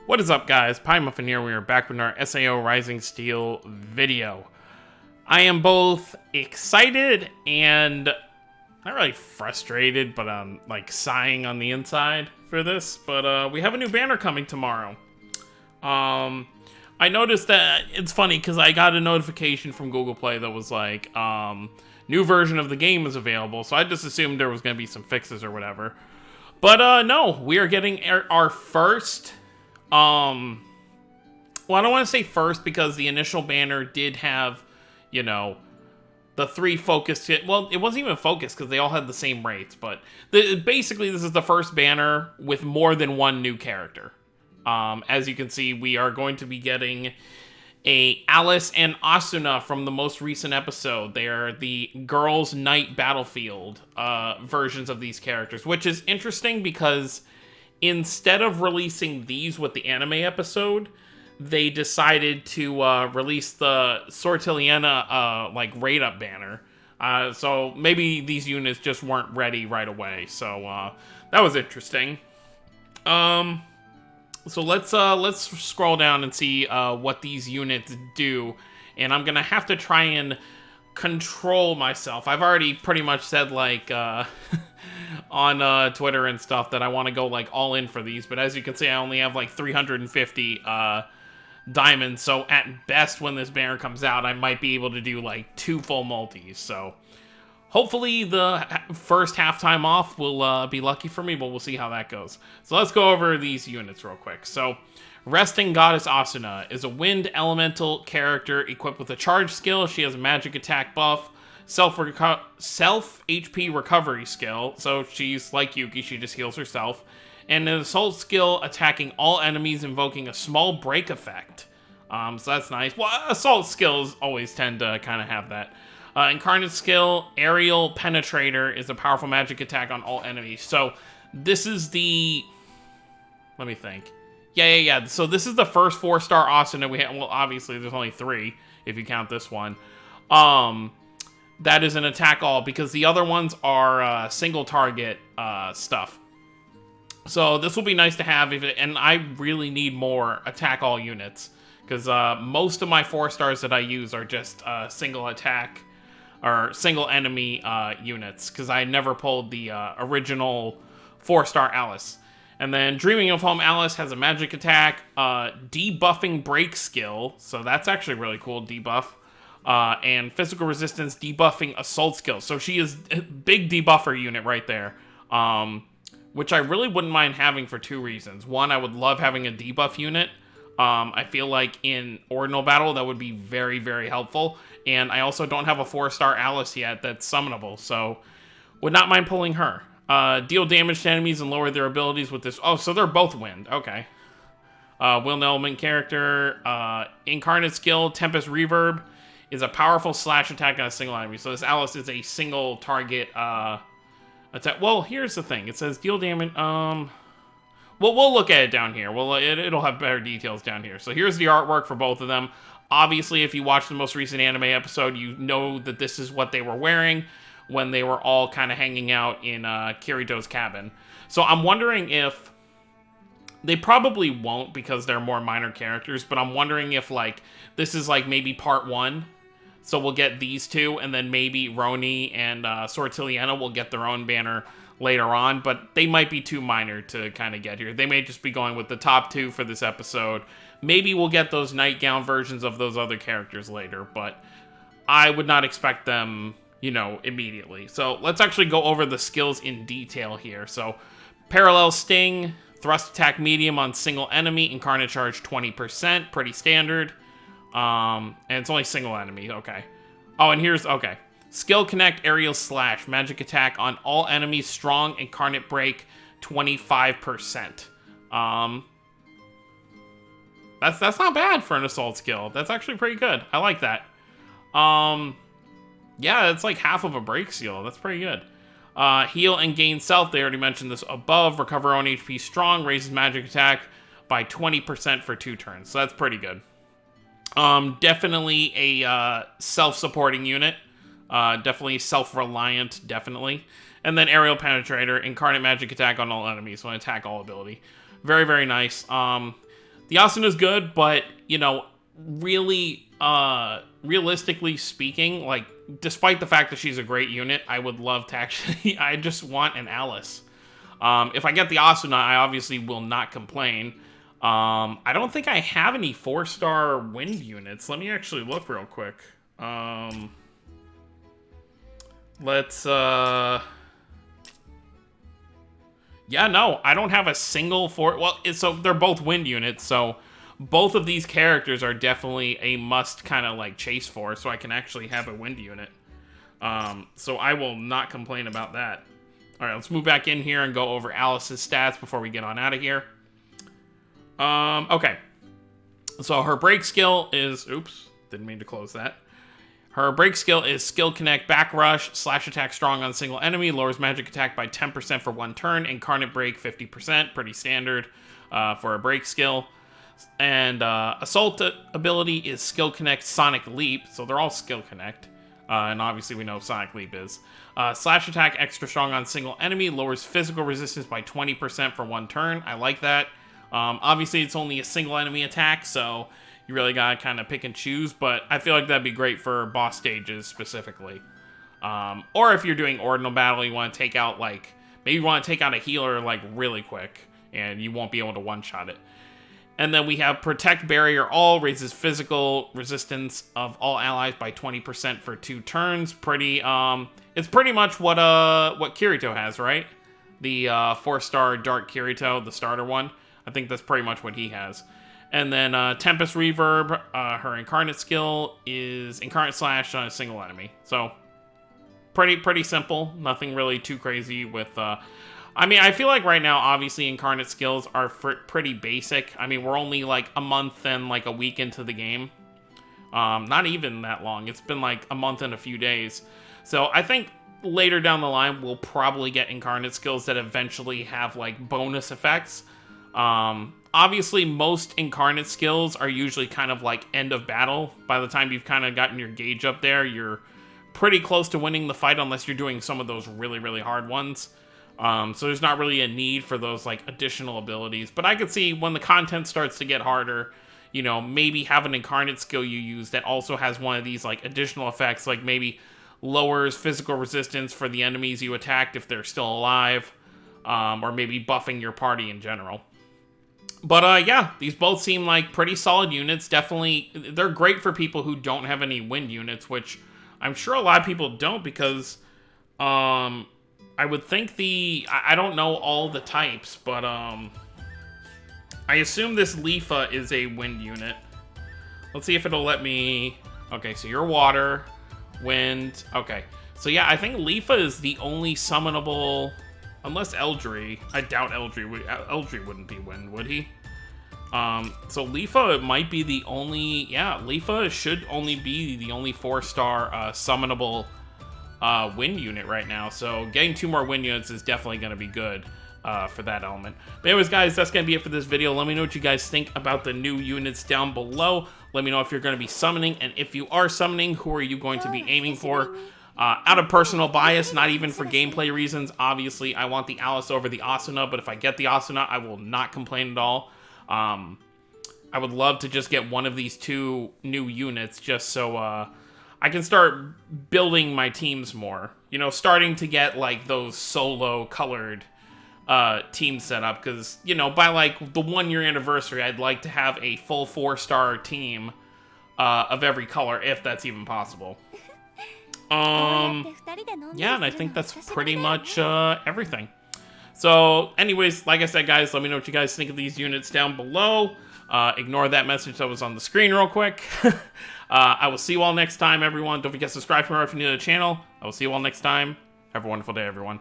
What is up, guys? Pie Muffin here. We are back with our SAO Rising Steel video. I am both excited and not really frustrated, but I'm like sighing on the inside for this. But we have a new banner coming tomorrow. I noticed that it's funny because I got a notification from Google Play that was like, new version of the game is available. So I just assumed there was going to be some fixes or whatever. But no, we are getting our first. Well, I don't want to say first because the initial banner did have, you know, the three focused. Well, it wasn't even focused because they all had the same rates. But basically, this is the first banner with more than one new character. As you can see, we are going to be getting a Alice and Asuna from the most recent episode. They are the Girls' Night Battlefield versions of these characters, which is interesting because instead of releasing these with the anime episode, they decided to release the Sortiliana like rate-up banner. So maybe these units just weren't ready right away. So that was interesting. So let's scroll down and see what these units do. And I'm gonna have to try and control myself. I've already pretty much said like on Twitter and stuff that I want to go like all in for these, but as you can see, I only have like 350 diamonds, so at best when this banner comes out, I might be able to do like 2 full multis. So hopefully the first halftime off will be lucky for me, but we'll see how that goes. So let's go over these units real quick. So Resting Goddess Asuna is a wind elemental character equipped with a charge skill. She has a magic attack buff, self HP recovery skill, so she's like Yuki, she just heals herself, and an assault skill attacking all enemies invoking a small break effect. So that's nice. Well, assault skills always tend to kind of have that. Incarnate skill, Aerial Penetrator, is a powerful magic attack on all enemies. So this is the... Let me think. Yeah. So this is the first 4-star Asuna we have. Well, obviously there's only 3 if you count this one. That is an attack all because the other ones are single target stuff. So this will be nice to have, and I really need more attack all units because most of my 4-stars that I use are just single attack or single enemy units because I never pulled the original 4-star Alice. And then Dreaming of Home Alice has a magic attack, debuffing break skill, so that's actually really cool, debuff. And physical resistance debuffing assault skill. So she is a big debuffer unit right there. Which I really wouldn't mind having for 2 reasons. One, I would love having a debuff unit. I feel like in Ordinal Battle that would be very, very helpful. And I also don't have a 4-star Alice yet that's summonable. So would not mind pulling her. Deal damage to enemies and lower their abilities with this. Oh, so they're both wind. Okay. Wind element character. Incarnate skill, Tempest Reverb, is a powerful slash attack on a single enemy. So this Alice is a single target attack. Well, here's the thing. It says deal damage. Well, we'll look at it down here. Well, it'll have better details down here. So here's the artwork for both of them. Obviously, if you watched the most recent anime episode, you know that this is what they were wearing when they were all kind of hanging out in Kirito's cabin. So I'm wondering if... They probably won't because they're more minor characters, but I'm wondering if, like, this is, like, maybe part 1. So we'll get these 2, and then maybe Roni and Sortiliana will get their own banner later on, but they might be too minor to kind of get here. They may just be going with the top 2 for this episode. Maybe we'll get those nightgown versions of those other characters later, but I would not expect them, you know, immediately. So let's actually go over the skills in detail here. So Parallel Sting, Thrust Attack Medium on single enemy, Incarnate Charge 20%, pretty standard. And it's only single enemy, okay. Oh, and here's, okay. Skill Connect, Aerial Slash, magic attack on all enemies, strong, Incarnate Break, 25%. That's not bad for an assault skill. That's actually pretty good. I like that. Yeah, it's like half of a break skill. That's pretty good. Heal and gain self. They already mentioned this above. Recover own HP strong. Raises magic attack by 20% for 2 turns. So that's pretty good. Definitely a self-supporting unit. Definitely self-reliant, definitely. And then Aerial Penetrator, Incarnate Magic Attack on all enemies, so attack all ability. Very, very nice. The Asuna's good, but, you know, really, realistically speaking, like, despite the fact that she's a great unit, I would love to actually, I just want an Alice. If I get the Asuna, I obviously will not complain. I don't think I have any 4-star wind units. Let me actually look real quick. Let's, yeah, no, I don't have a single well, so they're both wind units, so both of these characters are definitely a must kind of like chase for, so I can actually have a wind unit. So I will not complain about that. All right, let's move back in here and go over Alice's stats before we get on out of here. Okay. So her break skill is, oops, didn't mean to close that. Her break skill is Skill Connect Back Rush, slash attack strong on single enemy, lowers magic attack by 10% for 1 turn, Incarnate Break 50%, pretty standard for a break skill. And Assault ability is Skill Connect Sonic Leap, so they're all Skill Connect. And obviously we know what Sonic Leap is. Slash attack extra strong on single enemy, lowers physical resistance by 20% for 1 turn. I like that. Obviously it's only a single enemy attack, so you really gotta kind of pick and choose, but I feel like that'd be great for boss stages specifically. Or if you're doing Ordinal Battle, you want to take out, like, maybe you want to take out a healer, like, really quick, and you won't be able to one-shot it. And then we have Protect Barrier All, raises physical resistance of all allies by 20% for 2 turns. Pretty, it's pretty much what Kirito has, right? The 4-star Dark Kirito, the starter one. I think that's pretty much what he has. And then Tempest Reverb, her Incarnate skill is Incarnate Slash on a single enemy. So, pretty simple. Nothing really too crazy with... I mean, I feel like right now, obviously, Incarnate skills are pretty basic. I mean, we're only like a month and like a week into the game. Not even that long. It's been like a month and a few days. So, I think later down the line, we'll probably get Incarnate skills that eventually have like bonus effects. Obviously, most Incarnate skills are usually kind of like end of battle. By the time you've kind of gotten your gauge up there, you're pretty close to winning the fight unless you're doing some of those really, really hard ones. So there's not really a need for those like additional abilities. But I could see when the content starts to get harder, you know, maybe have an Incarnate skill you use that also has one of these like additional effects, like maybe lowers physical resistance for the enemies you attacked if they're still alive, or maybe buffing your party in general. But, yeah, these both seem like pretty solid units. Definitely, they're great for people who don't have any wind units, which I'm sure a lot of people don't because, I would think I don't know all the types, but, I assume this Leafa is a wind unit. Let's see if it'll let me... Okay, so you're water, wind... Okay, so yeah, I think Leafa is the only summonable... Unless Eldry. I doubt Eldry wouldn't be wind, would he? So Leafa might be the only... Yeah, Leafa should only be the only 4-star summonable wind unit right now. So getting 2 more wind units is definitely going to be good for that element. But anyways, guys, that's going to be it for this video. Let me know what you guys think about the new units down below. Let me know if you're going to be summoning. And if you are summoning, who are you going to be aiming for? Out of personal bias, not even for gameplay reasons, obviously I want the Alice over the Asuna, but if I get the Asuna, I will not complain at all. I would love to just get one of these 2 new units just so I can start building my teams more. You know, starting to get like those solo colored teams set up, because, you know, by like the 1-year anniversary, I'd like to have a full 4-star team of every color, if that's even possible. Yeah, and I think that's pretty much everything. So, anyways, like I said, guys, let me know what you guys think of these units down below. Ignore that message that was on the screen real quick. I will see you all next time, everyone. Don't forget to subscribe for more if you're new to the channel. I will see you all next time. Have a wonderful day, everyone.